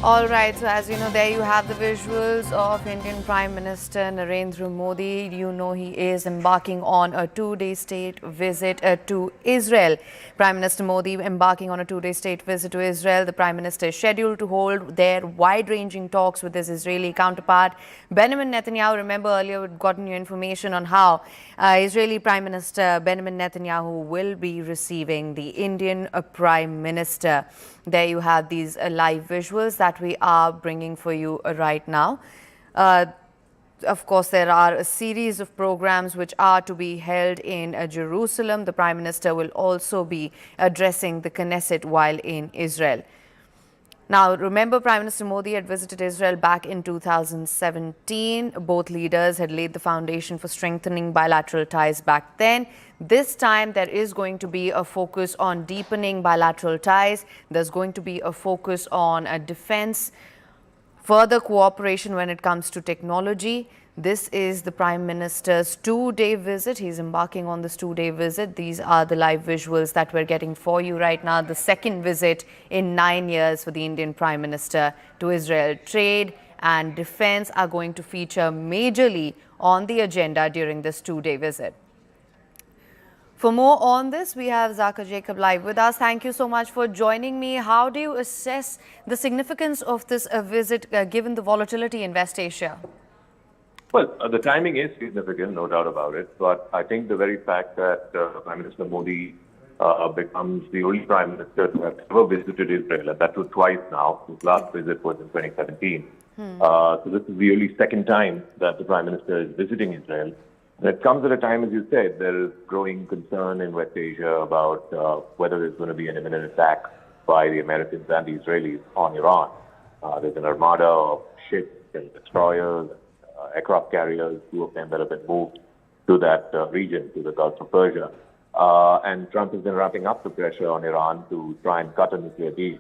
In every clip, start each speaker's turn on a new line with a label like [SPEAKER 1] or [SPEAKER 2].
[SPEAKER 1] All right, so as you know, there you have the visuals of Indian Prime Minister Narendra Modi. You know he is embarking on a two-day state visit to Israel. Prime Minister Modi embarking on a two-day state visit to Israel. The Prime Minister is scheduled to hold their wide-ranging talks with his Israeli counterpart, Benjamin Netanyahu. Remember earlier we'd gotten you information on how Israeli Prime Minister Benjamin Netanyahu will be receiving the Indian Prime Minister. There you have these live visuals that we are bringing for you right now. Uh, of course, there are a series of programs which are to be held in Jerusalem. The Prime Minister will also be addressing the Knesset while in Israel. Now, remember, Prime Minister Modi had visited Israel back in 2017. Both leaders had laid the foundation for strengthening bilateral ties back then. This time, there is going to be a focus on deepening bilateral ties. There's going to be a focus on defense, further cooperation when it comes to technology. This is the Prime Minister's two-day visit. He's embarking on this two-day visit. These are the live visuals that we're getting for you right now. The second visit in 9 years for the Indian Prime Minister to Israel. Trade and defense are going to feature majorly on the agenda during this two-day visit. For more on this, we have Zaka Jacob live with us. Thank you so much for joining me. How do you assess the significance of this visit given the volatility in West Asia?
[SPEAKER 2] Well, the timing is significant, no doubt about it. But I think the very fact that Prime Minister Modi becomes the only Prime Minister to have ever visited Israel, and that was twice now. His last visit was in 2017. So this is the only second time that the Prime Minister is visiting Israel. And it comes at a time, as you said, there is growing concern in West Asia about whether there's going to be an imminent attack by the Americans and the Israelis on Iran. There's an armada of ships and destroyers, aircraft carriers, two of them that have been moved to that region, to the Gulf of Persia. And Trump has been ramping up the pressure on Iran to try and cut a nuclear deal.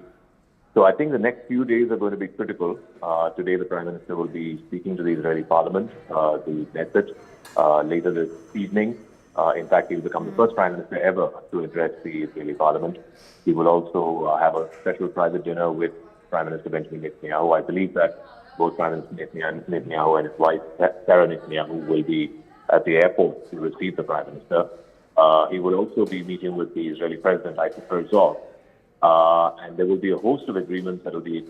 [SPEAKER 2] So I think the next few days are going to be critical. Today, the Prime Minister will be speaking to the Israeli Parliament, the Knesset, later this evening. In fact, he will become the first Prime Minister ever to address the Israeli Parliament. He will also have a special private dinner with Prime Minister Benjamin Netanyahu. I believe that both Prime Minister Netanyahu and his wife, Sarah Netanyahu, will be at the airport to receive the Prime Minister. He will also be meeting with the Israeli President, Isaac Herzog. And there will be a host of agreements that will be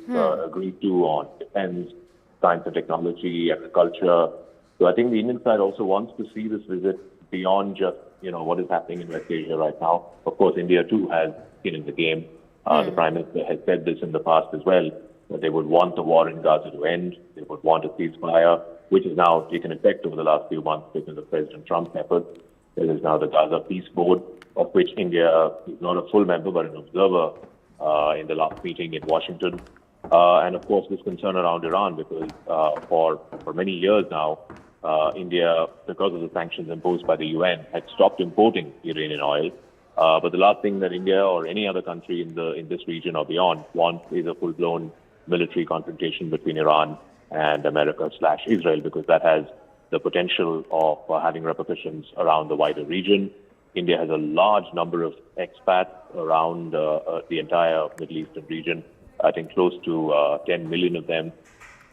[SPEAKER 2] agreed to on defense, science and technology, agriculture. So I think the Indian side also wants to see this visit beyond just, what is happening in West Asia right now. Of course, India too has skin in the game. The Prime Minister has said this in the past as well, that they would want the war in Gaza to end. They would want a ceasefire, which has now taken effect over the last few months because of President Trump's efforts. There is now the Gaza Peace Board, of which India is not a full member but an observer in the last meeting in Washington. And of course, this concern around Iran, because for many years now, India, because of the sanctions imposed by the UN, had stopped importing Iranian oil. But the last thing that India or any other country in this region or beyond wants is a full-blown military confrontation between Iran and America/Israel, because that has the potential of having repercussions around the wider region. India has a large number of expats around the entire Middle Eastern region, I think close to 10 million of them.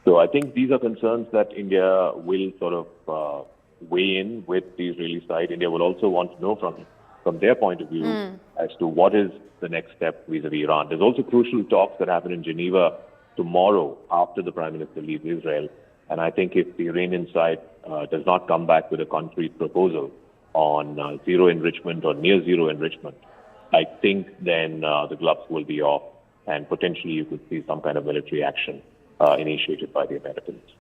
[SPEAKER 2] So I think these are concerns that India will sort of weigh in with the Israeli side. India will also want to know from their point of view as to what is the next step vis-a-vis Iran. There's also crucial talks that happen in Geneva tomorrow after the Prime Minister leaves Israel. And I think if the Iranian side does not come back with a concrete proposal on zero enrichment or near zero enrichment, I think then the gloves will be off and potentially you could see some kind of military action initiated by the Americans.